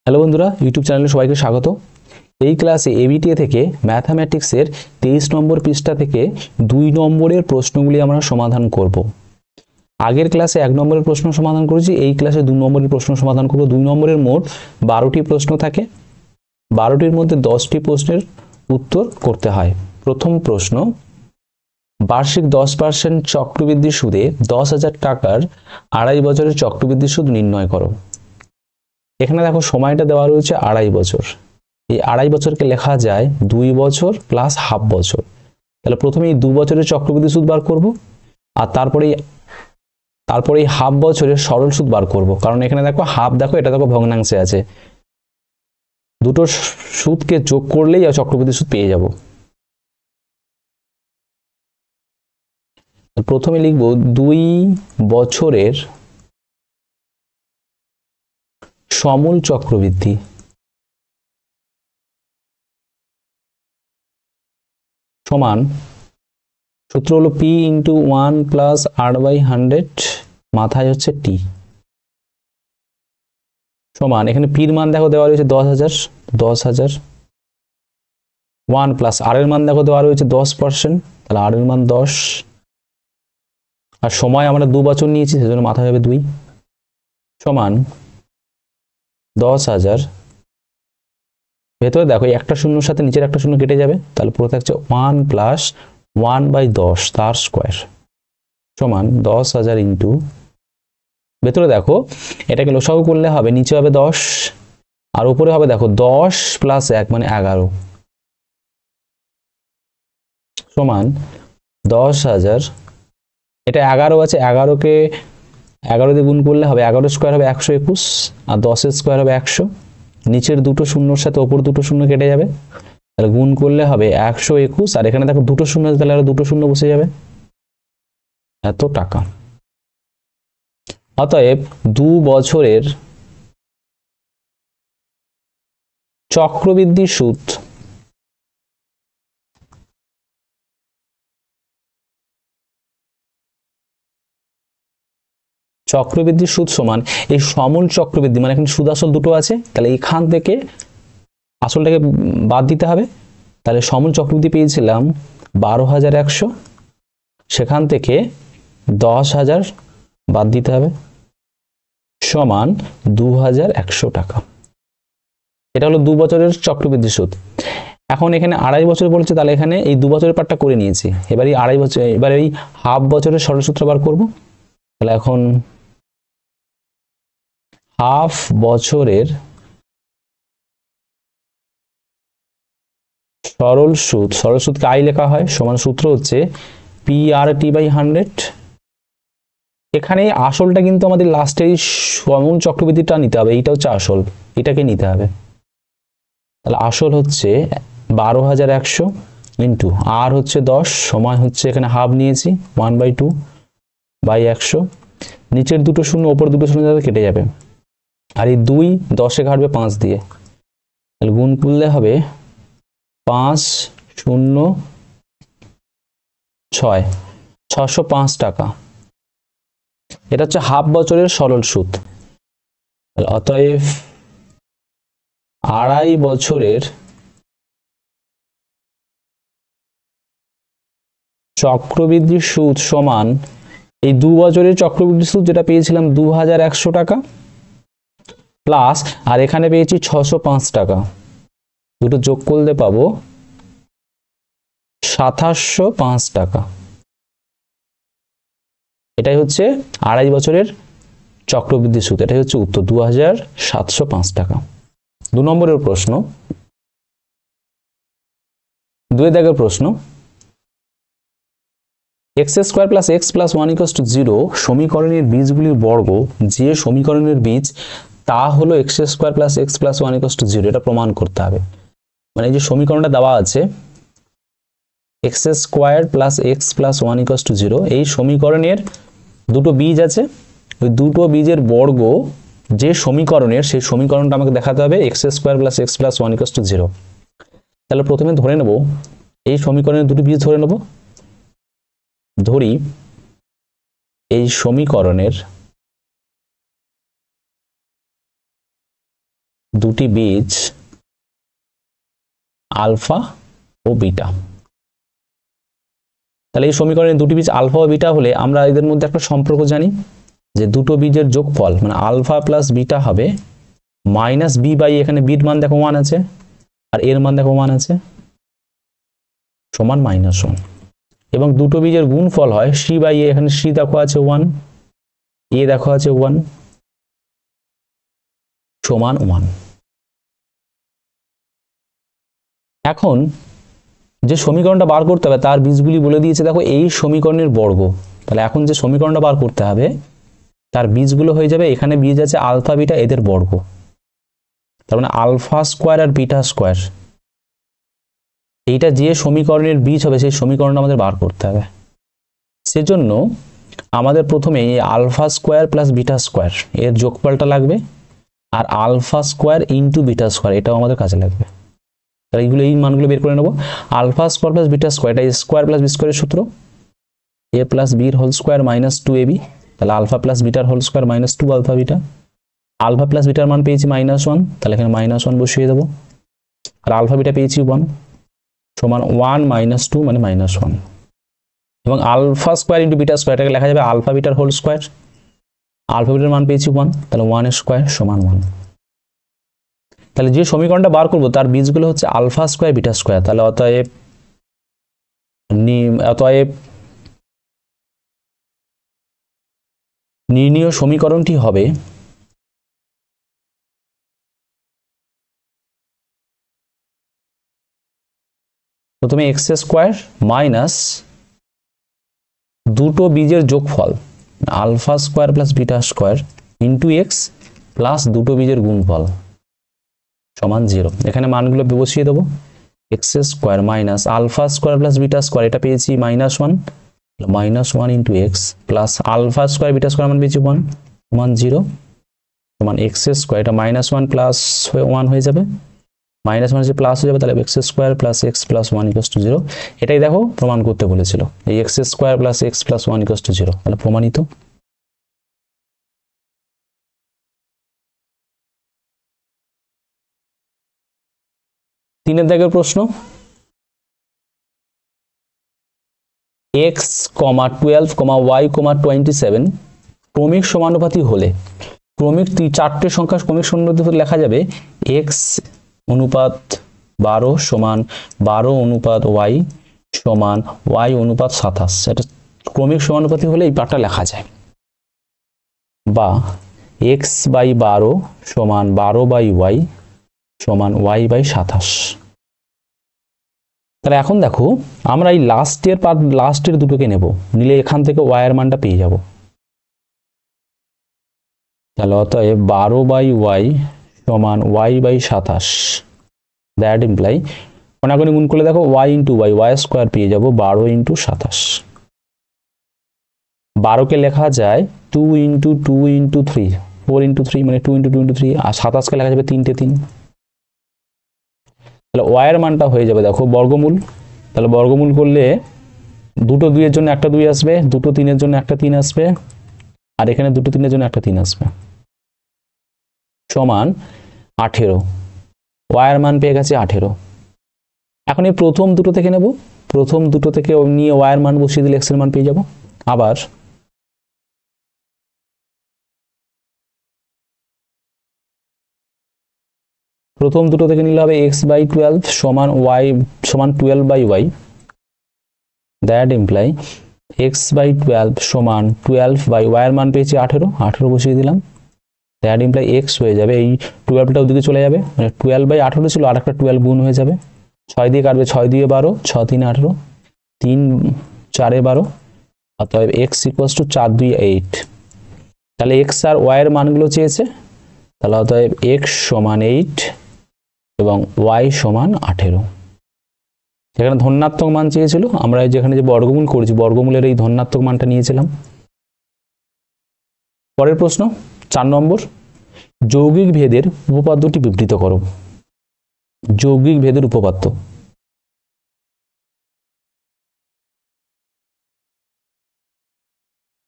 Hello বন্ধুরা, YouTube চ্যানেলে সবাইকে স্বাগত। এই ক্লাসে এবিটিএ থেকে ম্যাথামেটিক্সের 23 নম্বর পৃষ্ঠা থেকে 2 নম্বরের প্রশ্নগুলি আমরা সমাধান করব। আগের ক্লাসে 1 নম্বরের প্রশ্ন সমাধান করেছি, এই ক্লাসে 2 নম্বরের প্রশ্ন সমাধান করব। 2 নম্বরের মোট 12টি প্রশ্ন থাকে, 12টির মধ্যে 10টি প্রশ্নের উত্তর করতে হয়। প্রথম প্রশ্ন, বার্ষিক 10% চক্রবৃদ্ধি সুদে 10,000 টাকার 2.5 বছরের চক্রবৃদ্ধি সুদ নির্ণয় করো। এখানে দেখো সময়টা দেওয়া রয়েছে 2.5 বছর। এই 2.5 বছরকে লেখা যায় 2 বছর প্লাস হাফ বছর। তাহলে প্রথমে এই 2 বছরের চক্রবৃদ্ধি সুদ বার করব, আর তারপরে এই হাফ বছরের সরল সুদ বার করব। কারণ এখানে দেখো হাফ, দেখো এটা দেখো ভগ্নাংশে আছে, দুটো সুদকে যোগ করলেই চক্রবৃদ্ধি সুদ পেয়ে যাব। প্রথমে লিখব 2 বছরের সমূল চক্রবৃদ্ধি সমান, সূত্র হলো p ইন্টু 1 প্লাস r/100, মাথায় হচ্ছে t, সমান এখানে p এর মান দেখো দেওয়া রয়েছে 10,000, 1 প্লাস r এর মান দেখো দেওয়া রয়েছে 10%, তাহলে r এর মান 10, আর সময় আমরা 2 বছর নিয়েছি সেজন্য মাথায় হবে 2, সমান 10,000। ভেতরে দেখো একটা শূন্যর সাথে নিচের একটা শূন্য কেটে যাবে, তাহলে পুরো থাকছে 1 প্লাস 1/10 তার স্কোয়ার, সমান 10,000 ইন্টু, ভেতরে দেখো এটাকে লসাগু করলে হবে, নিচে হবে 10 আর উপরে হবে দেখো 10 প্লাস 1 মানে 11, সমান 10,000। এটা 11 আছে, 11কে 11 দিয়ে গুণ করলে হবে 11 স্কোয়ার হবে 121, আর 10 স্কোয়ার হবে 100। নিচের দুটো শূন্যর সাথে ওপর দুটো শূন্য কেটে যাবে, তাহলে গুণ করলে হবে 121, আর এখানে দেখো দুটো শূন্য আছে, তাহলে আরো দুটো শূন্য বসে যাবে, এত টাকা। অতএব 2 বছরের চক্রবৃদ্ধি সুদ সমান এই সমূল চক্রবৃদ্ধি, মানে এখানে সুদ আসল দুটো আছে, তাহলে এখান থেকে আসলটাকে বাদ দিতে হবে, তাহলে সমূল চক্রবৃদ্ধি পেয়েছিলাম 12,100, সেখান থেকে 10,000 বাদ দিতে হবে, সমান 2,100 টাকা। এটা হলো 2 বছরের চক্রবৃদ্ধি সুদ। এখন এখানে 2.5 বছর বলেছে, তাহলে এখানে এই 2 বছরের পার্টটা করে নিয়েছি, এবার এই 2.5 বছর, এবার এই হাফ বছরের সরল সূত্র বার করব। তাহলে এখন হাফ বছরের সরল সুদকে আই লেখা হয়, সমান সূত্র হচ্ছে p/t/100। এখানে আসলটা কিন্তু আমাদের লাস্টের এই সমূল চক্রবৃদ্ধিটা নিতে হবে, এইটা হচ্ছে আসল, এটাকে নিতে হবে। তাহলে আসল হচ্ছে 12,100 ইন্টু আর হচ্ছে 10, সময় হচ্ছে এখানে হাফ নিয়েছি 1/2/100, নিচের দুটো শূন্য ওপর দুটো শূন্য কেটে যাবে, আর এই 2 10-এ কাটবে 5 দিয়ে, তাহলে গুণ করলে হবে 5 0 6, 605 টাকা। এটা হচ্ছে হাফ বছরের সরল সুদ। অতএব 2.5 বছরের চক্রবৃদ্ধি সুদ সমান এই 2 বছরের চক্রবৃদ্ধি সুদ যেটা পেয়েছিলাম 2,100 টাকা, প্লাস আর এখানে পেয়েছি 605 টাকা, দুটো যোগ করলে পাবো 2,705 টাকা। এটাই হচ্ছে 2.5 বছরের চক্রবৃদ্ধি সুদ, এটাই হচ্ছে উত্তর, 2,705 টাকা। 2 নম্বরের প্রশ্ন, 2 দাগের প্রশ্ন, x² প্লাস x প্লাস 1 = 0 সমীকরণের বীজগুলির বর্গ যে সমীকরণের বীজ তা হলো x² প্লাস x প্লাস 1 = 0, এটা প্রমাণ করতে হবে। মানে এই যে সমীকরণটা দেওয়া আছে x² প্লাস x প্লাস 1 = 0, এই সমীকরণের দুটো বীজ আছে, ওই দুটো বীজের বর্গ যে সমীকরণের, সেই সমীকরণটা আমাকে দেখাতে হবে x² প্লাস x প্লাস 1 = 0। তাহলে প্রথমে ধরে নেব এই সমীকরণের দুটো বীজ ধরে নেব, ধরি এই সমীকরণের দুটি বীজ আলফা ও বিটা। তাহলে এই সমীকরণে দুটি বীজ আলফা ও বিটা হলে আমরা এদের মধ্যে একটা সম্পর্ক জানি যে দুটো বীজের যোগফল মানে আলফা প্লাস বিটা হবে মাইনাস বি বাই, এখানে বির মান দেখো 1 আছে আর এর মান দেখো 1 আছে, সমান -1। এবং দুটো বীজের গুণফল হয় সি বাই এ, এখানে সি দেখো আছে 1, এ দেখো আছে 1, সমান 1। এখন যে সমীকরণটা বার করতে হবে তার বীজগুলি বলে দিয়েছে দেখো এই সমীকরণের বর্গ। তাহলে এখন যে সমীকরণটা বার করতে হবে তার বীজগুলো হয়ে যাবে, এখানে বীজ আছে আলফা বিটা এদের বর্গ, তার মানে আলফা স্কোয়ার আর বিটা স্কোয়ার। এইটা যে সমীকরণের বীজ হবে সেই সমীকরণটা আমাদের বার করতে হবে। সেজন্য আমাদের প্রথমে এই alpha square plus beta square এর যোগফলটা লাগবে, আর alpha square into beta square এটাও আমাদের কাজে লাগবে। তাহলে এইগুলো এই মানগুলো বের করে নেব। Alpha square plus beta square, এটা স্কোয়ার প্লাস বি স্কোয়ারের সূত্র, এ প্লাস বির হোল স্কোয়ার মাইনাস 2ab, তাহলে আলফা প্লাস বিটার whole square minus 2 alpha beta. Alpha plus বিটার মান পেয়েছি -1, তাহলে এখানে -1 বসিয়ে দেবো, আর আলফা বিটা পেয়েছি 1 সমান 1 - 2 মানে -1। এবং alpha square into beta square এটাকে লেখা যাবে আলফা বিটার হোল স্কোয়ার, আলফা বিটার মান পেয়েছি 1, তাহলে 1 স্কোয়ার সমান 1। তাহলে যে সমীকরণটা বার করব তার বীজগুলো হচ্ছে আলফা স্কোয়ার বিটা স্কোয়ার। তাহলে অতএব নির্ণীয় সমীকরণটি হবে প্রথমে এক্স স্কোয়ার মাইনাস দুটো বীজের যোগফল alpha square plus beta square into x plus দুটো বীজের গুণফল সমান 0। এখানে মানগুলো বসিয়ে দেবো, x square minus alpha square plus beta square এটা পেয়েছি -1, -1 into x plus alpha square beta square মান পেয়েছি 1 সমান 0 সমান এক্স স্কোয়ার, এটা -1 প্লাস 1 হয়ে যাবে, -1 যে প্লাস হয়ে যাবে, তাহলে x square plus x plus 1 = 0। এটাই দেখো প্রমাণ করতে বলেছিল, এই x square plus x plus 1 = 0, তাহলে প্রমাণিত। তিনের দাগের প্রশ্ন, x, 12, y, 27 ক্রমিক সমানুপাতি হলে ক্রমিক চারটে সংখ্যা ক্রমিক সমানুপাতি লেখা যাবে x অনুপাত 12 সমান 12 অনুপাত y সমান y অনুপাত 27। এটা ক্রমিক সমানুপাতি হলে এই পার্টটা লেখা যায়, বা x বাই 12 সমান 12 বাই y সমান y বাই 27। তাহলে এখন দেখো আমরা এই লাস্টের দুটোকে নেব, নিলে এখান থেকে y এর মানটা পেয়ে যাব। তাহলে অতএব 12 বাই y সমান y বাই 27, দ্যাট ইমপ্লাই কোনাকুনি গুণ করলে দেখো y ইন্টু y স্কোয়ার পেয়ে যাব 12 ইন্টু 27। 12 কে লেখা যায় 2 ইন্টু 2 ইন্টু 3, 4 ইন্টু 3 মানে 2 ইন্টু 2 ইন্টু 3, আর 27 কে লেখা যাবে 3 তে 3। তাহলে y এর মানটা হয়ে যাবে দেখো বর্গমূল, তাহলে বর্গমূল করলে দুটো 2 এর জন্য একটা 2 আসবে, দুটো 3 এর জন্য একটা 3 আসবে, আর এখানে দুটো 3 এর জন্য একটা 3 আসবে, সমান 18। y এর মান পেয়ে গেছে 18। এখন এই প্রথম দুটো থেকে নেব, প্রথম দুটো থেকে নিয়ে y এর মান বসিয়ে দিলে x এর মান পেয়ে যাব। আবার প্রথম দুটো থেকে নিলে হবে x বাই 12 সমান y সমান 12 by y, that imply x by 12 সমান 12 বাই y এর মান পেয়েছি 18, 18 বসিয়ে দিলাম, দ্যাট ইমপ্লাই x হয়ে যাবে এই 12টা ওদিকে চলে যাবে, মানে 12 বাই 18 ছিল আর একটা 12 গুণ হয়ে যাবে, 6 দিয়ে কাটবে, 6 দিয়ে 12, 6 3 18, 3 4 12, অতএব x = 4 2 8। তাহলে x আর y এর মানগুলো চেয়েছে, তাহলে অতএব x সমান 8 এবং y সমান 18। যেখানে ধনাত্মক মান চেয়েছিল আমরা যেখানে যে বর্গমূল করেছি বর্গমূলের এই ধনাত্মক মানটা নিয়েছিলাম। পরের প্রশ্ন 4 নম্বর, যৌগিক ভেদের উপপাদ্যটি বিবৃত করো। যৌগিক ভেদের উপপাদ্য,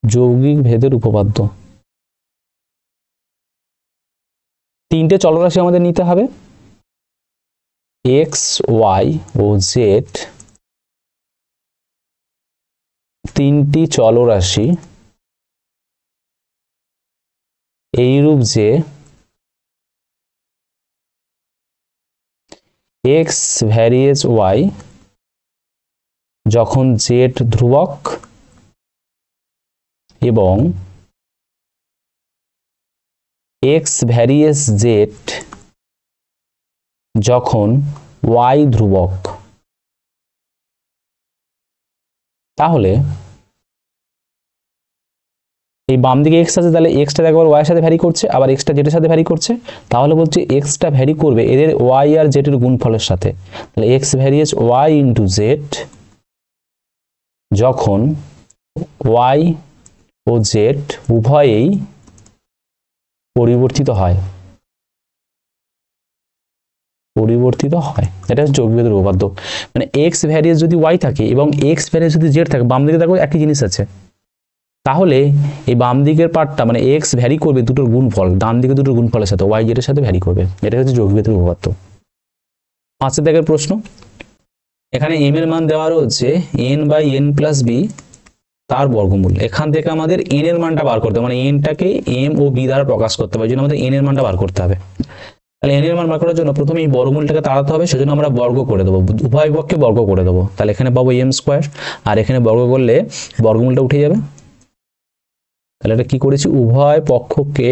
যৌগিক ভেদের উপপাদ্য তিনটে চলরাশি আমাদের নিতে হবে, এক্স ওয়াই ও জেড তিনটি চলরাশি এইরূপ যে এক্স ভ্যারিয়েজ ওয়াই যখন জেড ধ্রুবক এবং এক্স ভ্যারিয়েজ জেড যখন ওয়াই ধ্রুবক। তাহলে এই বাম দিকে এক্স আছে, তাহলে এক্সটা একবার ওয়াই এর সাথে ভ্যারি করছে, আবার এক্সটা জেড এর সাথে ভ্যারি করছে, তাহলে বলছে এক্সটা ভ্যারি করবে এদের ওয়াই আর জেড এর গুণফলের সাথে। তাহলে এক্স ভ্যারিয়েজ ওয়াই ইন্টু জেড যখন ওয়াই ও জেড উভয়েই পরিবর্তিত হয়, এটা হচ্ছে যৌগিকতার উপপাদ্য। মানে এক্স ভ্যারিয়েজ যদি ওয়াই থাকে এবং এক্স ভ্যারিয়েজ যদি জেড থাকে, বাম দিকে দেখো একই জিনিস আছে, তাহলে এই বাম দিকের পার্টটা মানে এক্স ভ্যারি করবে দুটোর গুণফল, ডান দিকে দুটোর গুণফলের সাথে, ওয়াই জেড এর সাথে ভ্যারি করবে। এটা হচ্ছে যৌগিকতার উপপাদ্য। 5 দাগের প্রশ্ন, এখানে এম এর মান দেওয়া রয়েছে n/n+b তার বর্গমূল। এখান থেকে আমাদের n এর মানটা বার করতে হবে, মানে nটাকে m ও b দ্বারা প্রকাশ করতে হবে, এই জন্য আমাদের n এর মানটা বার করতে হবে। তাহলে n এর মান বার করার জন্য প্রথমে এই বর্গমূলটাকে তাড়াতে হবে, সেজন্য আমরা বর্গ করে দেবো, উভয় পক্ষে বর্গ করে দেবো। তাহলে এখানে পাবো m², আর এখানে বর্গ করলে বর্গমূলটা উঠে যাবে। তাহলে এটা কি করেছি, উভয় পক্ষকে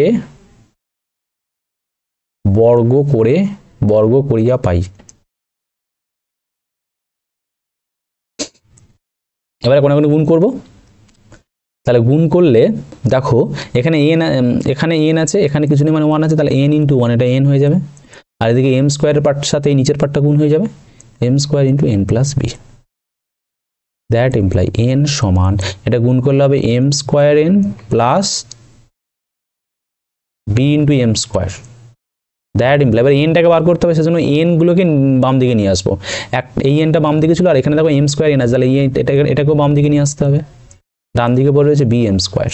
বর্গ করিয়া পাই। এবারে কোন গুণ করব, তাহলে গুণ করলে দেখো এখানে n আছে, এখানে কিছু নেই মানে 1 আছে, তাহলে n × 1 এটা n হয়ে যাবে, আর এদিকে m² এর পার্টের সাথে এই নিচের পার্টটা গুণ হয়ে যাবে, m² × n+b। That imply n সমান, এটা গুণ করলে হবে m²n plus b × m²। That imply, এবার nটাকে বার করতে হবে, সেজন্য n গুলোকে বাম দিকে নিয়ে আসবো। এই nটা বাম দিকে ছিল, আর এখানে দেখো m²n আছে, তাহলে এটাকেও বাম দিকে নিয়ে আসতে হবে। ডান দিকে পড়ে রয়েছে bm²।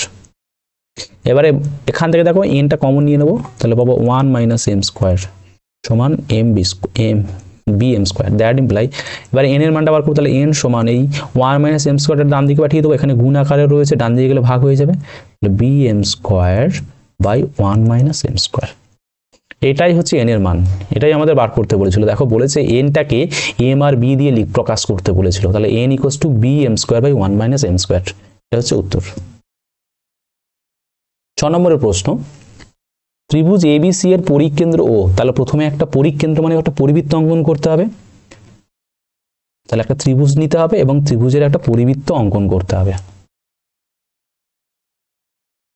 এবারে এখান থেকে দেখো nটা কমন নিয়ে নেবো, তাহলে পাবো 1 - m² সমান bm²। দ্যাট ইমপ্লাই, এবার n এর মানটা বার করতে, তাহলে n সমান এই 1 - m² এর ডান দিকে পাঠিয়ে দেবো, এখানে গুণ আকারে রয়েছে, ডান দিকে গেলে ভাগ হয়ে যাবে, তাহলে bm²/1 - m²। এটাই হচ্ছে n এর মান, এটাই আমাদের বার করতে বলেছিল। দেখো বলেছে nটাকে m আর b দিয়ে প্রকাশ করতে বলেছিল, তাহলে n = bm²/1 - m²। এটা হচ্ছে উত্তর। 6 নম্বরের প্রশ্ন, ত্রিভুজ ABC এর পরিকেন্দ্র O। তাহলে প্রথমে একটা পরিকেন্দ্র মানে একটা পরিবৃত্ত অঙ্কন করতে হবে, তাহলে একটা ত্রিভুজ নিতে হবে এবং ত্রিভুজের একটা পরিবৃত্ত অঙ্কন করতে হবে।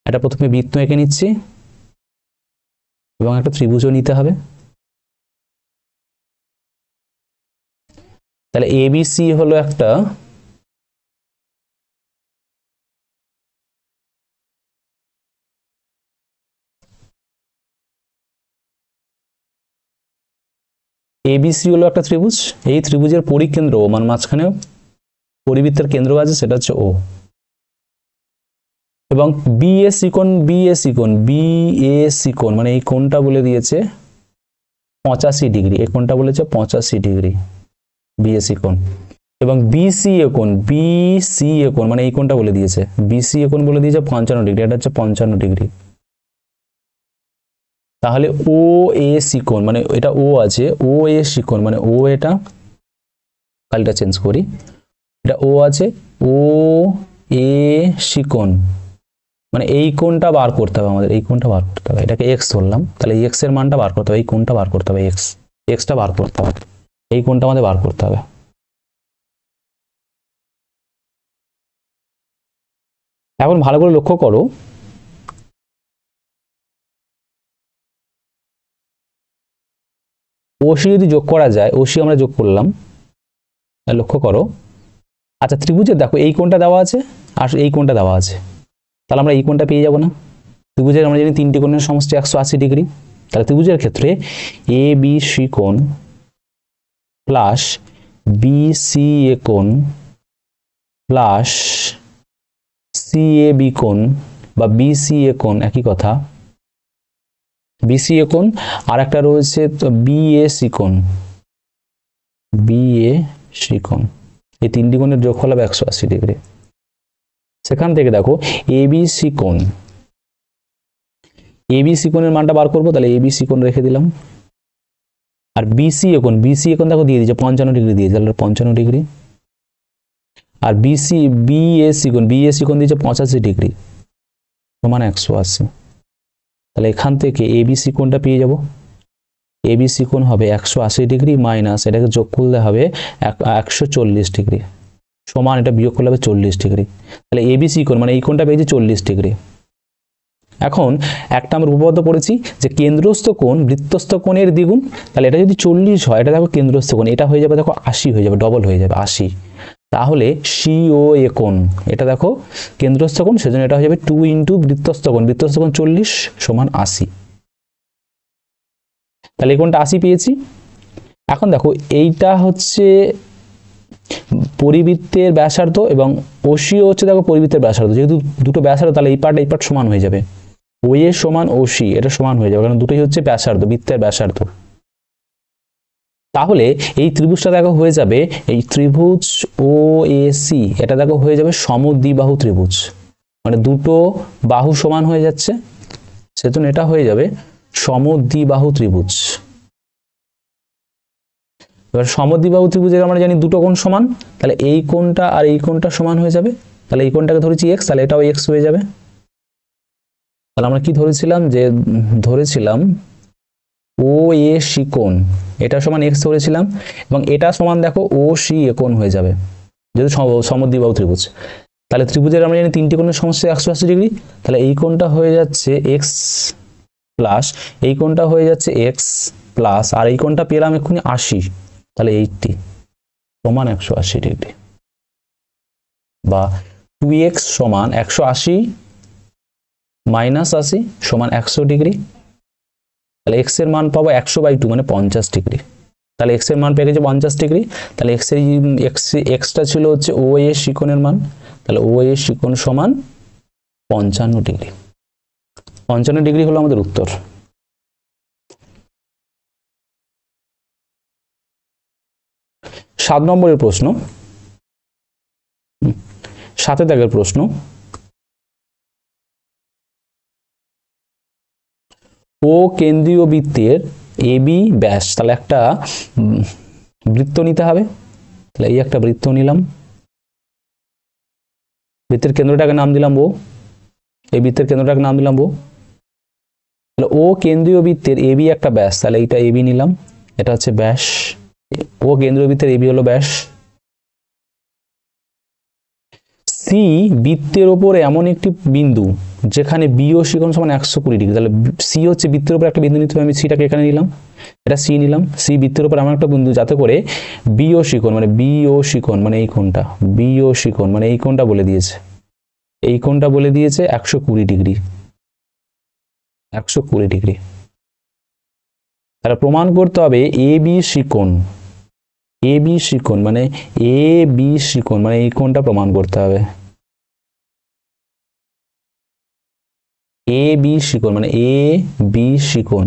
এটা প্রথমে বৃত্ত এঁকে নিচ্ছি এবং একটা ত্রিভুজও নিতে হবে। তাহলে ABC হলো একটা ত্রিভুজ, এই ত্রিভুজের পরিকেন্দ্র ও, মানে মাঝখানে পরিবৃত্তের কেন্দ্র আছে, সেটা হচ্ছে O। এবং BAC কোণ মানে এই কোণটা বলে দিয়েছে 85 ডিগ্রি, এই কোণটা বলেছে 85 ডিগ্রি BAC কোণ। এবং BCA কোণ মানে এই কোণটা বলে দিয়েছে, BCA কোণ বলে দিয়েছে 55 ডিগ্রি, এটা হচ্ছে 55 ডিগ্রি। তাহলে OAC কোণ মানে এটা O আছে, OAC কোণ মানে O, এটা কালটা চেঞ্জ করি, এটা O আছে, OAC কোণ মানে এই কোণটা বার করতে হবে আমাদের, এই কোণটা বার করতে হবে, এটাকে x ধরলাম, তাহলে x এর মানটা বার করতে হবে, এই কোণটা বার করতে হবে, xটা বার করতে হবে, এই কোণটা আমাদের বার করতে হবে। এখন ভালো করে লক্ষ্য করো, OC যদি যোগ করা যায়, OC আমরা যোগ করলাম, লক্ষ্য করো, আচ্ছা ত্রিভুজের দেখো এই কোণটা দেওয়া আছে আর এই কোণটা দেওয়া আছে, তাহলে আমরা এই কোণটা পেয়ে যাব না। ত্রিভুজের আমরা জানি তিনটি কোণের সমষ্টি 180 ডিগ্রি, তাহলে ত্রিভুজের ক্ষেত্রে ABC কোণ প্লাস BCA কোণ প্লাস CAB কোণ বা BCA কোণ একই কথা, বিসিএ কোণ, আর একটা রয়েছে বিএসি কোণ, বিএসি কোণ, এই তিনটি কোণের যোগফল হবে 180 ডিগ্রি। সেখান থেকে দেখো এবিসি কোণ, এবিসি কোণের মানটা বার করবো, তাহলে এবিসি কোণ রেখে দিলাম। আর বিসিএ কোণ, বিসিএ কোণ দেখো দিয়ে দিয়েছে 55 ডিগ্রি দিয়েছে, তাহলে 55 ডিগ্রি। আর বিএসি কোণ, বিএসি কোণ দিয়েছে 85 ডিগ্রি সমান 180। তাহলে এখান থেকে এবিসি কোণটা পেয়ে যাব, এবিসি কোণ হবে 180 ডিগ্রি মাইনাস এটাকে যোগ করলে হবে 140 ডিগ্রি সমান এটা বিয়োগ করলে হবে 40 ডিগ্রি। তাহলে এবিসি কোণ মানে এই কোণটা পেয়েছি 40 ডিগ্রি। এখন একটা আমরা উপপাদ্য পড়েছি যে কেন্দ্রস্থ কোণ বৃত্তস্থ কোণের দ্বিগুণ, তাহলে এটা যদি 40 হয়, এটা দেখো কেন্দ্রস্থ কোণ, এটা হয়ে যাবে দেখো 80 হয়ে যাবে, ডবল হয়ে যাবে 80। তাহলে সিওএ কোণ, এটা দেখো কেন্দ্রস্থ কোণ, সেজন্য এটা হয়ে যাবে 2 ইন্টু বৃত্তস্থ কোণ, বৃত্তস্থ কোণ 40 সমান 80। তাহলে এই কোণটা 80 পেয়েছি। এখন দেখো এইটা হচ্ছে পরিবৃত্তের ব্যাসার্ধ এবং ওসিও হচ্ছে দেখো পরিবৃত্তের ব্যাসার্ধ, যেহেতু দুটো ব্যাসার্ধ তাহলে এই পার্ট সমান হয়ে যাবে, ওএ সমান ওসি এটা সমান হয়ে যাবে, কারণ দুটোই হচ্ছে ব্যাসার্ধ, বৃত্তের ব্যাসার্ধ। তাহলে এই ত্রিভুজটা দেখো হয়ে যাবে, এই ত্রিভুজ ওএসি এটা দেখো হয়ে যাবে সমদ্বিবাহু ত্রিভুজ, মানে দুটো বাহু সমান হয়ে যাচ্ছে, সেজন্য এটা হয়ে যাবে সমদ্বিবাহু ত্রিভুজ। এবার সমদ্বিবাহু ত্রিভুজের আমরা জানি দুটো কোণ সমান, তাহলে এই কোণটা আর এই কোণটা সমান হয়ে যাবে, তাহলে এই কোণটাকে ধরেছি এক্স, তাহলে এটাও এক্স হয়ে যাবে। তাহলে আমরা কি ধরেছিলাম, যে ধরেছিলাম ও এ সি কোণ এটা সমান এক্স ধরেছিলাম, এবং এটা সমান দেখো ও সি এ কোণ হয়ে যাবে যেহেতু সমদ্বিবাহু ত্রিভুজ। তাহলে ত্রিভুজের আমরা জানি তিনটি কোণের সমষ্টি 180 ডিগ্রি, তাহলে এই কোণটা হয়ে যাচ্ছে এক্স প্লাস এই কোণটা হয়ে যাচ্ছে এক্স প্লাস, আর এই কোণটা পেলাম এক্ষুনি 80, তাহলে 80 সমান 180 ডিগ্রি, বা 2x সমান 180 মাইনাস 80 সমান 100 ডিগ্রি। তাহলে x এর মান পাবো 100/2 মানে 50 ডিগ্রি। তাহলে x এর মান পেয়ে গেছে 50 ডিগ্রি। তাহলে x টা ছিল হচ্ছে ও এ শিকোণের মান, তাহলে ও এ শিকোণ সমান 55 ডিগ্রি। 55 ডিগ্রি হলো আমাদের উত্তর। সাত নম্বরের প্রশ্ন, 7 দাগের প্রশ্ন, ও কেন্দ্রীয় বৃত্তের এবি ব্যাস, তাহলে একটা বৃত্ত নিতে হবে, তাহলে এই একটা বৃত্ত নিলাম, বৃত্তের কেন্দ্রটাকে নাম দিলাম ও, এই বৃত্তের কেন্দ্রটাকে নাম দিলাম ও। তাহলে ও কেন্দ্রীয় বৃত্তের এবি একটা ব্যাস, তাহলে এইটা এবি নিলাম, এটা হচ্ছে ব্যাস, ও কেন্দ্রীয় বৃত্তের এবি হলো ব্যাস। সি বৃত্তের ওপরে এমন একটি বিন্দু যেখানে বি ও সি কোণ সমান 120 ডিগ্রি, তাহলে সি হচ্ছে বৃত্তের উপর একটা বিন্দু নিতে হবে, আমি সিটাকে এখানে নিলাম, এটা সি নিলাম, সি বৃত্তের উপর এমন একটা বিন্দু যাতে করে বি ও সি কোণ মানে বি ও সি কোণ মানে এই কোণটা, বি ও সি কোণ মানে এই কোণটা বলে দিয়েছে, এই কোণটা বলে দিয়েছে 120 ডিগ্রি, 120 ডিগ্রি। তাহলে প্রমাণ করতে হবে এ বি সি কোণ, এ বি সি কোণ মানে এ বি সি কোণ মানে এই কোণটা প্রমাণ করতে হবে, এ বি সি কোণ মানে এ বি সি কোণ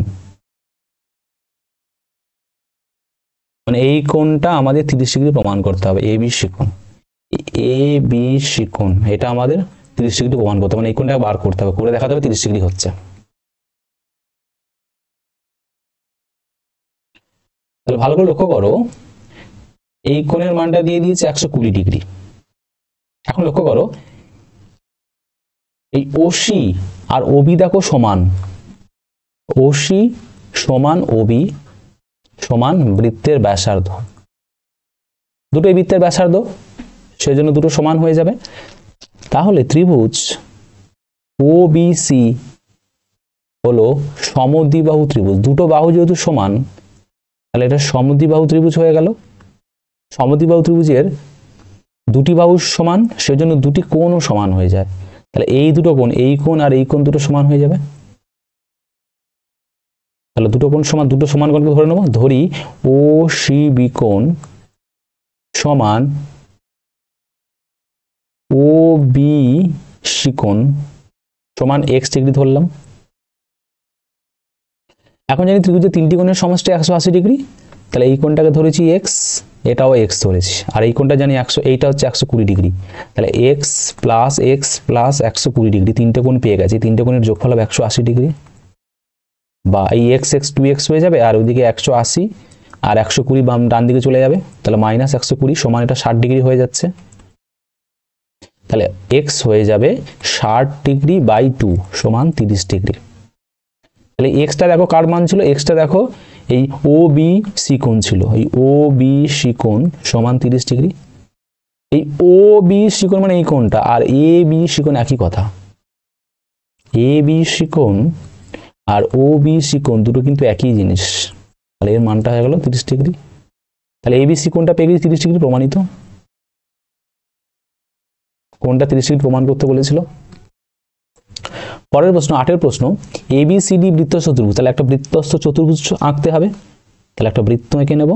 মানে এই কোণটা আমাদের 30 ডিগ্রি প্রমাণ করতে হবে, এ বি সি কোণ, এ বি সি কোণ এটা আমাদের 30 ডিগ্রি প্রমাণ করতে হবে, মানে এই কোণটা বার করতে হবে, করে দেখাতে হবে 30 ডিগ্রি হচ্ছে। তাহলে ভালো করে লক্ষ্য করো, এই কোণের মানটা দিয়ে দিয়েছে 120 ডিগ্রি। এখন লক্ষ্য করো এই ওসি আর ওবি দেখো সমান, ওসি সমান ওবি সমান বৃত্তের ব্যাসার্ধ, দুটোই বৃত্তের ব্যাসার্ধ, সেজন্য দুটো সমান হয়ে যাবে। তাহলে ত্রিভুজ ওবিসি হলো সমদ্বিবাহু ত্রিভুজ, দুটো বাহু যেহেতু সমান তাহলে এটা সমদ্বিবাহু ত্রিভুজ হয়ে গেল। সমদ্বিবাহু ত্রিভুজের দুটি বাহু সমান, সেজন্য দুটি কোণও সমান হয়ে যায়, তাহলে এই দুটো কোণ, এই কোণ আর এই কোণ দুটো সমান হয়ে যাবে। তাহলে দুটো কোণ সমান, দুটো সমান কোণকে ধরে নেব, ধরি ও সি বি কোণ সমান ও বি সি কোণ সমান x ডিগ্রি ধরলাম। এখন জানি ত্রিভুজের তিনটি কোণের সমষ্টি 180 ডিগ্রি, তাহলে এই কোণটাকে ধরেছি x, এটাও x ধরেছি, আর এই কোণটা জানি 100, এইটা হচ্ছে 120 ডিগ্রি, তাহলে x প্লাস 120 ডিগ্রি, তিনটে কোণ পেয়ে গেছি, তিনটে কোণের যোগফল হবে 180 ডিগ্রি, বা এই x 2x হয়ে যাবে, আর ওইদিকে 180 আর 120 বাম ডান দিকে চলে যাবে, তাহলে মাইনাস 120 সমান এটা 60 ডিগ্রি হয়ে যাচ্ছে, তাহলে x হয়ে যাবে 60 ডিগ্রি বাই 2 সমান 30 ডিগ্রি। তাহলে এক্সটা দেখো কার মান ছিল, এক্সটা দেখো এই ও বি সি কোণ ছিল, এই ও বি সি কোণ সমান 30 ডিগ্রি, এই ও বি সি কোণ মানে এই কোণটা, আর এ বি সি কোণ একই কথা, এ বি সি কোণ আর ও বি সি কোণ দুটো কিন্তু একই জিনিস, তাহলে এর মানটা হয়ে গেল 30 ডিগ্রি। তাহলে এ বি সি কোণটা পেয়ে গেছি 30 ডিগ্রি প্রমাণিত, কোণটা 30 ডিগ্রি প্রমাণ করতে বলেছিল। পরের প্রশ্ন 8 এর প্রশ্ন, এবিসিডি বৃত্ত চতুর্ভুজ, তাহলে একটা বৃত্তস্থ চতুর্ভুজ আঁকতে হবে, তাহলে একটা বৃত্ত এঁকে নেব,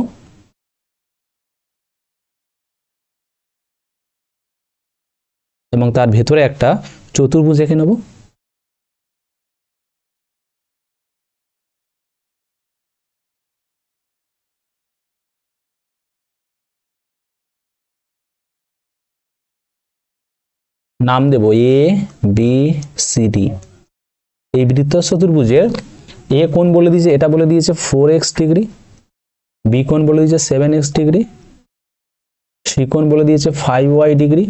এবং তার ভেতরে একটা চতুর্ভুজ এঁকে নেব। নাম দেব এ বি সি ডি। এই বৃত্ত চতুর্ভুজের এ কোণ বলে দিয়েছে, এটা বলে দিয়েছে 4x ডিগ্রি, বি কোণ বলে দিয়েছে 7x ডিগ্রি, সি কোণ বলে দিয়েছে 5y ডিগ্রি,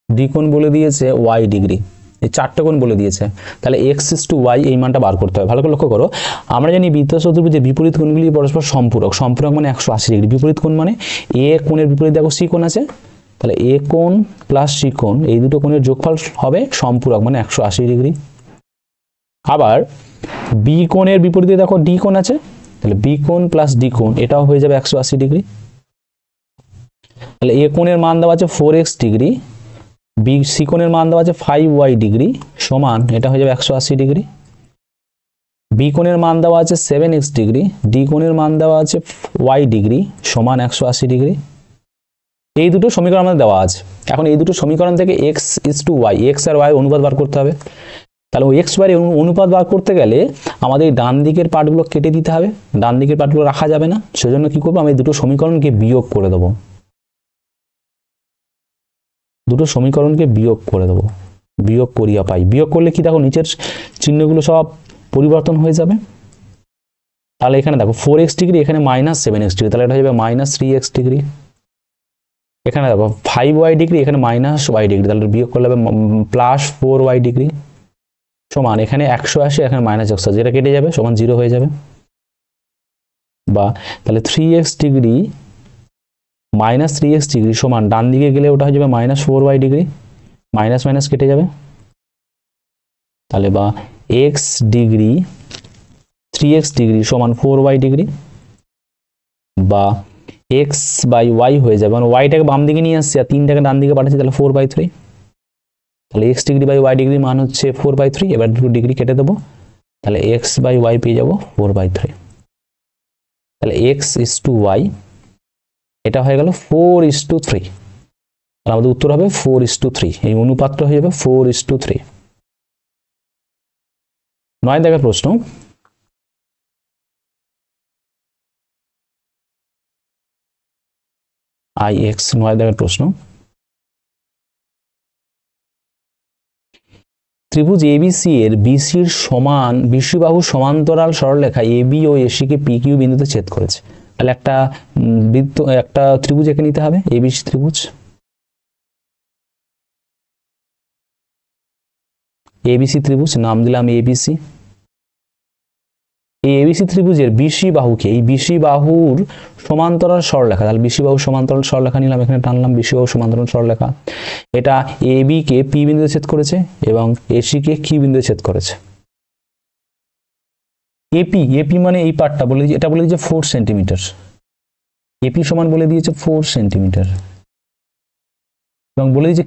ডি কোণ বলে দিয়েছে y ডিগ্রি, এই চারটে কোণ বলে দিয়েছে। তাহলে x/y এই মানটা বার করতে হবে। ভালো করে লক্ষ্য করো, আমরা জানি বৃত্ত চতুর্ভুজের বিপরীত কোণগুলি পরস্পর সম্পূরক, সম্পূরক মানে 180 ডিগ্রি, বিপরীত কোণ মানে এ কোণের বিপরীত দেখো সি কোণ আছে, তাহলে এ কোণ প্লাস সি কোণ এই দুটো কোণের যোগফল হবে সম্পূরক মানে 180 ডিগ্রি। আবার বি কোণের বিপরীতে দেখো ডি কোণ আছে, তাহলে বি কোণ প্লাস ডি কোণ এটাও হয়ে যাবে 180 ডিগ্রি। তাহলে এ কোণের মান দেওয়া আছে 4x ডিগ্রি, বি সি কোণের মান দেওয়া আছে 5y ডিগ্রি সমান এটা হয়ে যাবে 180 ডিগ্রি। বি কোণের মান দেওয়া আছে 7x ডিগ্রি, ডি কোণের মান দেওয়া আছে y ডিগ্রি সমান 180 ডিগ্রি। এই দুটো সমীকরণ আমাদের দেওয়া আছে। এখন এই দুটো সমীকরণ থেকে x/y, x আর y অনুপাত বার করতে হবে। তাহলে ওই x y অনুপাত বার করতে গেলে আমাদের ডান দিকের পার্টগুলো কেটে দিতে হবে, ডান দিকের পার্টগুলো রাখা যাবে না, সেজন্য কি করবো, আমি দুটো সমীকরণকে বিয়োগ করে দেবো, দুটো সমীকরণকে বিয়োগ করে দেবো, বিয়োগ করিয়া পাই। বিয়োগ করলে কি দেখো নিচের চিহ্নগুলো সব পরিবর্তন হয়ে যাবে। তাহলে এখানে দেখো 4x ডিগ্রি, এখানে -7x ডিগ্রি, তাহলে এটা হয়ে যাবে -3x ডিগ্রি। এখানে দেখো 5y ডিগ্রি, এখানে -y ডিগ্রি, তাহলে বিয়োগ করলে হবে +4y ডিগ্রি সমান এখানে 180, এখানে -180, যেটা কেটে যাবে সমান 0 হয়ে যাবে। বা তাহলে 3x ডিগ্রি -3x ডিগ্রি সমান ডান দিকে গেলে ওটা হয়ে যাবে -4y ডিগ্রি, মাইনাস মাইনাস কেটে যাবে, তাহলে বা x ডিগ্রি 3x ডিগ্রি সমান 4y ডিগ্রি, বা x বাই y হয়ে যাবে, মানে yটাকে বাম দিকে নিয়ে আসছে আর 3টাকে ডান দিকে পাঠাচ্ছি, তাহলে 4/3। তাহলে x degree by y degree মান হচ্ছে 4/3, এবার দুটো ডিগ্রি কেটে দেবো, তাহলে x বাই y পেয়ে যাবো 4/3। তাহলে x/y এটা হয়ে গেল 4:3, তাহলে আমাদের উত্তর হবে 4:3, এই অনুপাতটা হয়ে যাবে 4:3। 9 দাগের প্রশ্ন, IX 9 দাগের প্রশ্ন, ত্রিভুজ ABC এর BC এর সমান BC বাহু সমান্তরাল সরলরেখা AB ও AC কে PQ বিন্দুতে ছেদ করেছে। তাহলে একটা বৃত্ত, একটা ত্রিভুজ এঁকে নিতে হবে, ABC ত্রিভুজ। ABC ত্রিভুজ নাম দিলাম ABC। এই ABC ত্রিভুজের BC বাহুকে, এই BC বাহুর সমান্তরাল সরলরেখা, তাহলে BC বাহু সমান্তরাল সরলরেখা নিলাম, এখানে টানলাম BC বাহু সমান্তরাল সরলরেখা, এটা AB কে P বিন্দুতে ছেদ করেছে এবং AC কে Q বিন্দুতে ছেদ করেছে। AP মানে এই পার্টটা বলে দিয়েছে, এটা বলে দিয়েছে 4 সেন্টিমিটার, AP সমান বলে দিয়েছে 4 সেন্টিমিটার, এবং বলে দিয়েছে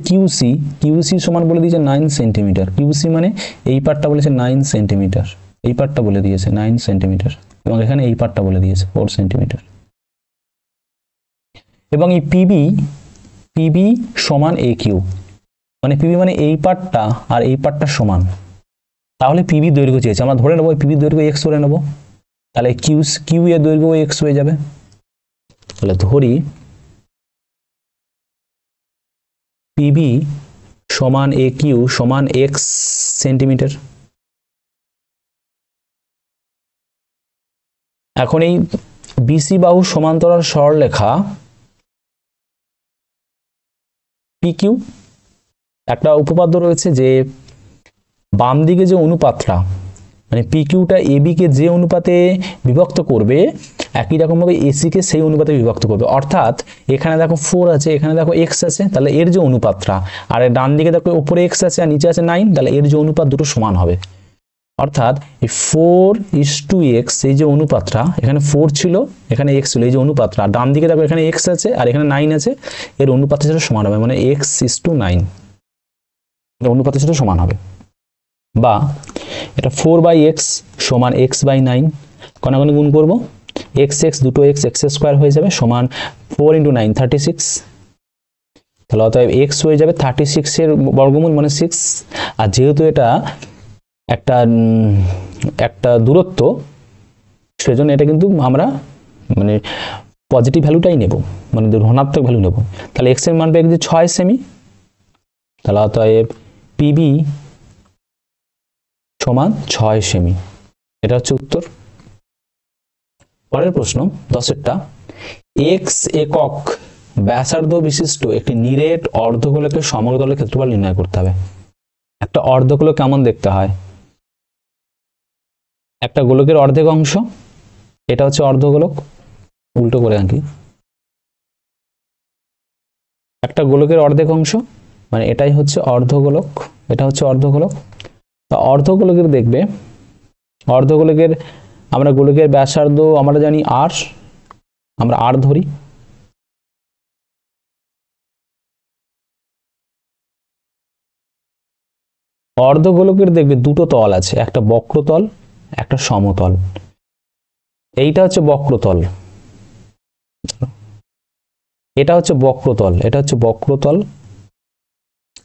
QC সমান বলে দিয়েছে 9 সেন্টিমিটার। QC মানে এই পার্টটা বলেছে 9 সেন্টিমিটার, এই পার্টটা বলে দিয়েছে 9 সেন্টিমিটার, এবং এখানে এই পার্টটা বলে দিয়েছে 4 সেন্টিমিটার। এবং এই PB সমান AQ, মানে PB মানে এই পার্টটা আর এই পার্টটা সমান, তাহলে PB দৈর্ঘ্য চেয়েছে, আমরা ধরে নেবো PB দৈর্ঘ্য x ধরে নেবো, তাহলে কিউ এর দৈর্ঘ্য এক্স হয়ে যাবে। তাহলে ধরি পিবি সমান এ কিউ সমান এক্স সেন্টিমিটার। এখন এই বিসি বাহু সমান্তরাল সরলরেখা পি কিউ, একটা উপপাদ্য রয়েছে যে বাম দিকে যে অনুপাতটা মানে পি কিউটা এ বিকে যে অনুপাতে বিভক্ত করবে একই রকমভাবে এসিকে সেই অনুপাতে বিভক্ত করবে। অর্থাৎ এখানে দেখো 4 আছে, এখানে দেখো এক্স আছে, তাহলে এর যে অনুপাতটা, আর ডান দিকে দেখো উপরে এক্স আছে আর নিচে আছে 9, তাহলে এর যে অনুপাত দুটো সমান হবে। অর্থাৎ এই 4:x এই যে অনুপাতটা, এখানে 4 ছিল এখানে x ছিল, এই যে অনুপাতটা ডান দিকে দেখো এখানে x আছে আর এখানে 9 আছে, এর অনুপাতের সাথে সমান হবে, মানে x:9 এর অনুপাতের সাথে সমান হবে। বা এটা 4/x সমান x/9, কোনাকুনি গুণ করব, x দুটো x x² হয়ে যাবে সমান 4 × 9 36, তাহলে অতএব x হয়ে যাবে 36 এর বর্গমূল মানে 6। আর যেহেতু এটা একটা দূরত্ব, সেজন্য এটা কিন্তু আমরা মানে পজিটিভ ভ্যালুটাই নেব, মানে ধনাত্মক ভ্যালু নেব। তাহলে x এর মান পেয়ে গেছি 6 সেমি, তাহলে অতএব পিবি সমান 6 সেমি। এটা হচ্ছে উত্তর। পরের প্রশ্ন 10এরটা, x একক ব্যাসার্ধ বিশিষ্ট একটি নিরেট অর্ধগোলকের সমতলের ক্ষেত্রফল নির্ণয় করতে হবে। একটা অর্ধগোলক কেমন দেখতে হয়? একটা গোলকের অর্ধেক অংশ, এটা হচ্ছে অর্ধগোলক, উল্টো করে আঁকি, একটা গোলকের অর্ধেক অংশ মানে এটাই হচ্ছে অর্ধগোলক, এটা হচ্ছে অর্ধগোলক। তা অর্ধগোলকের দেখবে, অর্ধগোলকের আমরা গোলকের ব্যাসার্ধ আমরা জানি r, আমরা r ধরি, অর্ধগোলকের দেখবে দুটো তল আছে, একটা বক্রতল একটা সমতল। এইটা হচ্ছে বক্রতল, এটা হচ্ছে বক্রতল, এটা হচ্ছে বক্রতল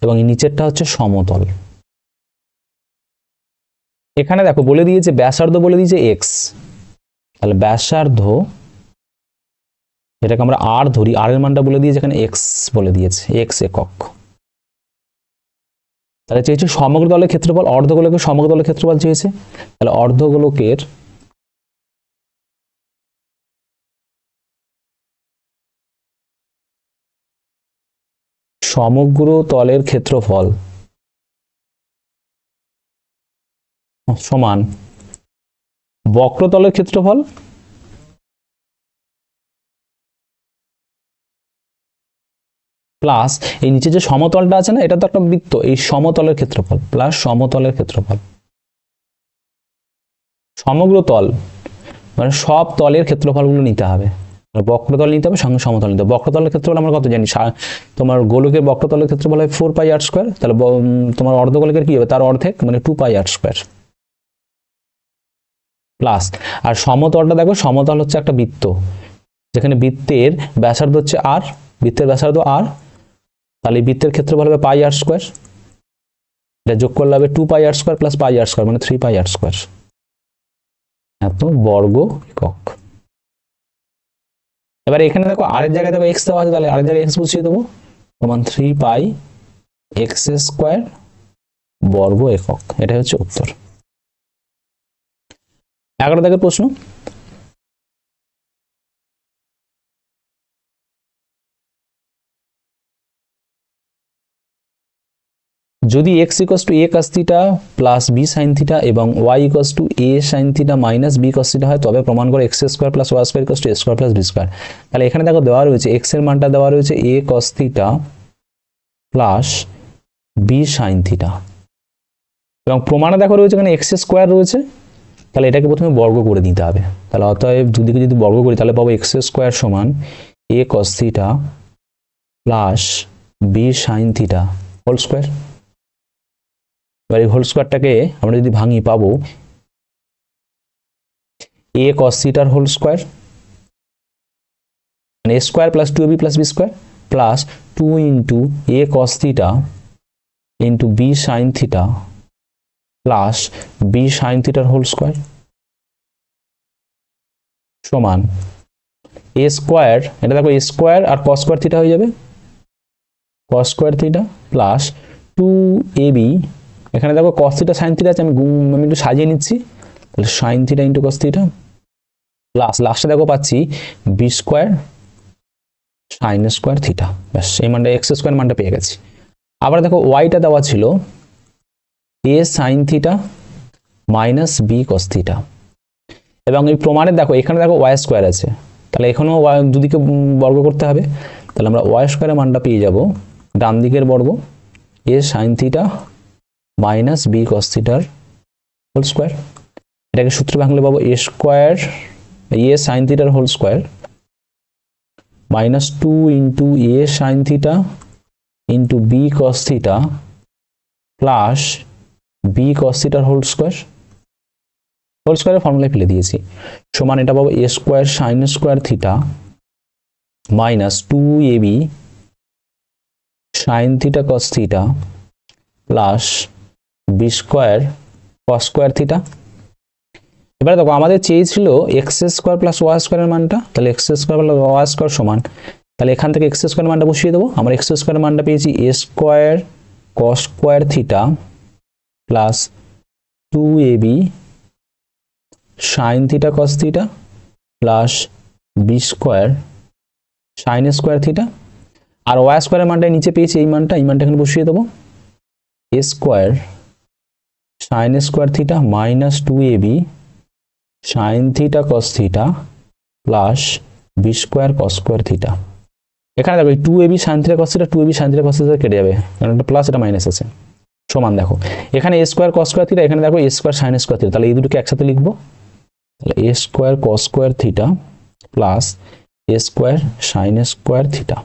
এবং নিচেরটা হচ্ছে সমতল। এখানে দেখো বলে দিয়েছে ব্যাসার্ধ, বলে দিয়েছে x, তাহলে ব্যাসার্ধ এটাকে আমরা r ধরি, r এর মানটা বলে দিয়েছে এখানে x বলে দিয়েছে, x একক। তাহলে চেয়েছে সমগ্র তলের ক্ষেত্রফল, অর্ধগোলকের সমগ্র তলের ক্ষেত্রফল চেয়েছে, তাহলে অর্ধগোলকের সমগ্র তলের ক্ষেত্রফল সমান বক্রতলের ক্ষেত্রফল প্লাস এই নিচে যে সমতলটা আছে না, এটা তো একটা বৃত্ত, এই সমতলের ক্ষেত্রফল প্লাস সমতলের ক্ষেত্রফল। সমগ্র তল মানে সব তলের ক্ষেত্রফলগুলো নিতে হবে, বক্রতল নিতে হবে সঙ্গে সমতল নিতে হবে। বক্রতলের ক্ষেত্রফল আমরা কত জানি, তোমার গোলকের বক্রতলের ক্ষেত্রফল হয় 4πr², তাহলে তোমার অর্ধগোলকের কি হবে, তার অর্ধেক মানে 2πr²। প্লাস আর সমতলটা দেখো, সমতল হচ্ছে একটা বৃত্ত, যেখানে বৃত্তের ব্যাসার্ধ হচ্ছে r, বৃত্তের ব্যাসার্ধ r, তাহলে বৃত্তের ক্ষেত্রফল হবে πr², এটা যোগ করলে হবে 2πr² প্লাস πr² মানে 3πr², এত বর্গ একক। এবার এখানে দেখো আরেক জায়গায় দেখো x দেওয়া আছে, তাহলে আরেক জায়গায় x বসিয়ে দেবো, সমান 3πx² বর্গ একক। এটাই হচ্ছে উত্তর। 11 দাগের প্রশ্ন, যদি x = a cos θ plus b sin θ এবং y = a sin θ minus b cos θ হয়, তবে প্রমাণ করে x² plus y² = a² plus b²। তাহলে এখানে দেখো দেওয়া রয়েছে x এর মানটা দেওয়া রয়েছে a cos θ plus b sin θ এবং প্রমাণে দেখো রয়েছে এখানে x² রয়েছে, তাহলে এটাকে প্রথমে বর্গ করে দিতে হবে। তাহলে অতএব দুদিকে যদি বর্গ করি তাহলে পাবো x² সমান a cos θ plus b sin θ whole square. এবার এই হোল স্কয়ারটাকে আমরা যদি ভাঙি পাবো a cos θ হোল স্কয়ার মানে a square plus 2ab plus b square plus 2 into a cos θ into b sin θ plus b sin θ whole square. সমান a square, এটা দেখো এ স্কোয়ার আর কস স্কোয়ার থিটা হয়ে যাবে, কস স্কোয়ার থিটা প্লাস 2ab, এখানে দেখো cos theta sine theta আছে, আমি একটু সাজিয়ে নিচ্ছি, তাহলে sine theta into cos theta plus লাস্টে দেখো পাচ্ছি b square sine square theta. ব্যাস এই মানটা এক্স স্কোয়ার মানটা পেয়ে গেছি। আবার দেখো ওয়াইটা দেওয়া ছিল a sine theta minus b cos theta, এবং এই প্রমাণে দেখো এখানে দেখো ওয়াই স্কোয়ার আছে, তাহলে এখানেও দুদিকে বর্গ করতে হবে, তাহলে আমরা ওয়াই স্কোয়ারের মানটা পেয়ে যাব ডান দিকের বর্গ a sine theta minus b cos থিটার হোল স্কোয়ার। এটাকে সূত্র ভাঙলে পাবো এ স্কোয়ার এ সাইন থিটার whole square minus 2 into a sine theta into b cos theta plus b cos থিটার হোল স্কোয়ারের ফর্মুলায় ফেলে দিয়েছি, সমান এটা পাবো a square sine square theta minus 2ab sine theta cos theta plus b square cos square theta. এবারে দেখো আমাদের চেয়েছিল এক্স স্কোয়ার প্লাস ওয়াই স্কোয়ারের মানটা, তাহলে x square plus y square সমান, তাহলে এখান থেকে এক্স স্কোয়ার মানটা বসিয়ে দেবো। আমরা এক্স স্কোয়ার মানটা পেয়েছি a square cos square theta plus 2ab sine theta cos theta plus b square sine square theta, আর ওয়াই স্কোয়ারের মানটা নিচে পেয়েছি এই মানটা এখানে বসিয়ে দেবো a square sine square theta minus 2ab sine theta cos theta plus b square cos square theta. এখানে দেখো 2ab sine theta cos theta 2ab sine theta cos theta কেটে যাবে, কারণ এটা প্লাস এটা মাইনাস আছে, সমান দেখো এখানে a square cos square theta, এখানে দেখো a square sine square theta, তাহলে এই দুটোকে একসাথে লিখবো, তাহলে a square cos square theta plus a square sine square theta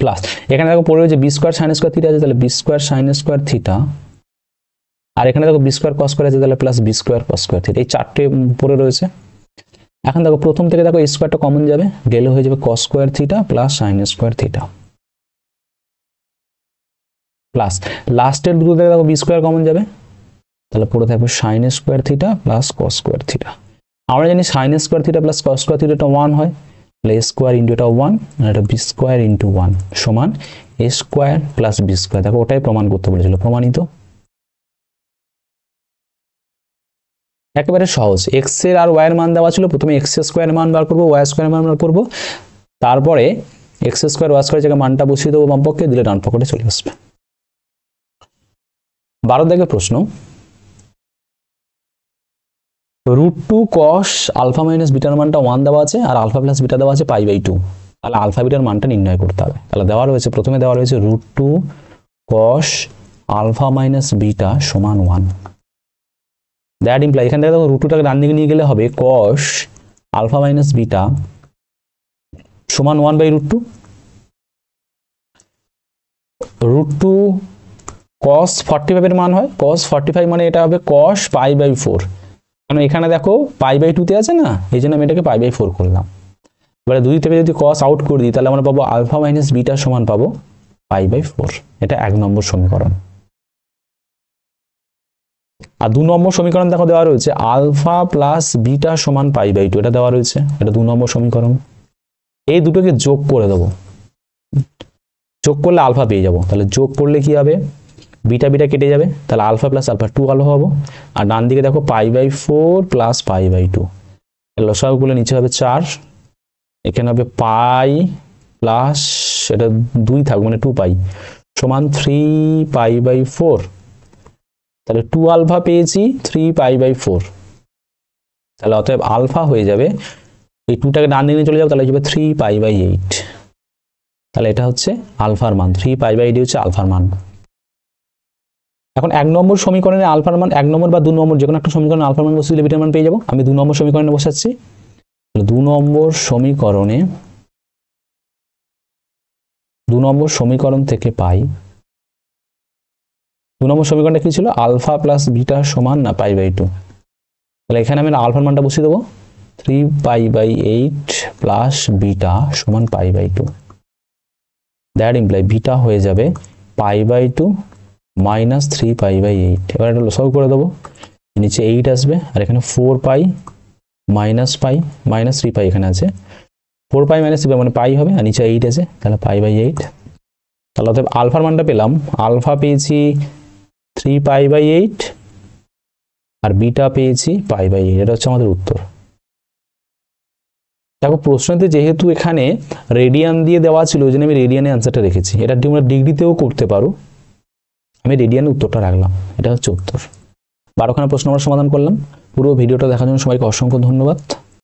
plus এখানে দেখো পড়ে রয়েছে b square sine square theta আছে, তাহলে b square sine square theta, আর এখানে দেখো বি স্কোয়ার কস স্কোয়ার আছে, তাহলে plus b square cos square theta, এই চারটে পড়ে রয়েছে। এখন দেখো প্রথম থেকে দেখো এই স্কোয়ারটা কমন যাবে, গেলে হয়ে যাবে কস square theta plus sign square theta plus লাস্টের দুটো থেকে দেখো বি স্কোয়ার কমন যাবে, তাহলে পড়ে থাকবে sign square theta plus cos square theta. আমরা জানি sign square theta plus cos square theta 1 হয়, তাহলে এ স্কোয়ার ইন্টু এটা 1 আর এটা বি স্কোয়ার ইন্টু 1 সমান a square plus b square. দেখো ওটাই প্রমাণ করতে বলেছিল, প্রমাণিত। একেবারে সহজ, এক্স এর আর ওয়াই এর মান দেওয়া ছিল, প্রথমে এক্স স্কোয়ার মান বার করবো, ওয়াই স্কোয়ার মান বার করবো, তারপরে এক্স স্কোয়ার ওয়াই স্কোয়ার জায়গায় মানটা বসিয়ে দেবো বাম পক্ষে, দিলে ডান পকেটে চলে আসবে। 12 দাগের প্রশ্ন, √2 cos আলফা মাইনাস বিটার মানটা 1 দেওয়া আছে আর আলফা প্লাস বিটা দেওয়া আছে π/2, তাহলে আলফা বিটার মানটা নির্ণয় করতে হবে। তাহলে দেওয়া রয়েছে, প্রথমে দেওয়া রয়েছে √2 cos আলফা মাইনাস বিটা সমান 1, দ্যাট ইমপ্লাই এখান থেকে দেখো √2টাকে ডান দিকে নিয়ে গেলে হবে cos আলফা মাইনাস বিটা সমান 1/√2, √2 cos 45 এর মান হয়, cos 45 মানে এটা হবে cos π/4, কারণ এখানে দেখো π/2 তে আছে না, এই জন্য আমি এটাকে π/4 করলাম। এবারে 2 থেকে যদি cos আউট করে দিই, তাহলে আমরা পাবো আলফা মাইনাস বিটা সমান পাবো π/4, এটা 1 নম্বর সমীকরণ। আর 2 নম্বর সমীকরণ দেখো দেওয়া রয়েছে আলফা প্লাস বিটা সমান π/2, এটা দেওয়া রয়েছে, এটা 2 নম্বর সমীকরণ। এই দুটোকে যোগ করে দেবো, যোগ করলে আলফা পেয়ে যাবো, তাহলে যোগ করলে কি হবে, বিটা বিটা কেটে যাবে, তাহলে আলফা প্লাস আলফা 2 আলফা হবো, আর ডান দিকে দেখো π/4 প্লাস π/2, লসাগুলো নিচে হবে 4, এখানে হবে পাই প্লাস এটা 2 থাকবে মানে 2π সমান 3π/4, তাহলে 2 আলফা পেয়েছি 3π/4, তাহলে অতএব আলফা হয়ে যাবে, এই 2টাকে ডান দিকে চলে যাবে, তাহলে হবে 3π/8, তাহলে এটা হচ্ছে আলফার মান, 3π/8 হচ্ছে আলফার মান। এখন 1 নম্বর সমীকরণে আলফার মান 1 নম্বর বা 2 নম্বর যে কোনো একটা সমীকরণে আলফার মান বসিয়ে দিলে বিটার মান পেয়ে যাব। আমি 2 নম্বর সমীকরণে বসাচ্ছি, 2 নম্বর সমীকরণ থেকে পাই, 2 নম্বর সমীকরণটা কি ছিল, আলফা প্লাস বিটা সমান না π/2, তাহলে এখানে আমি আলফার মানটা বসিয়ে দেবো 3π/8 প্লাস বিটা সমান π/2, দ্যাট ইমপ্লাই বিটা হয়ে যাবে π/2 মাইনাস 3π/8। এবার এটা লসাগু করে দেবো, নিচে 8 আসবে আর এখানে 4π মাইনাস পাই মাইনাস 3 পাই এখানে আছে 4 পাই মাইনাস 3 পাই মানে পাই হবে আর নিচে 8 আছে তাহলে পাই বাই 8 তাহলে অতএব আলফার মানটা পেলাম আলফা পেয়েছি 3 পাই বাই 8 আর বিটা পেয়েছি পাই বাই 8 এটা হচ্ছে আমাদের উত্তর। দেখো প্রশ্নতে যেহেতু এখানে রেডিয়ান দিয়ে দেওয়া ছিল ওই জন্য আমি রেডিয়ানের অ্যান্সারটা রেখেছি, এটা তোমরা ডিগ্রিতেও করতে পারো, আমি রেডিয়ানের উত্তরটা রাখলাম, এটা হচ্ছে উত্তর। 12খানা প্রশ্ন আমরা সমাধান করলাম। পুরো ভিডিওটা দেখার জন্য সবাইকে অসংখ্য ধন্যবাদ।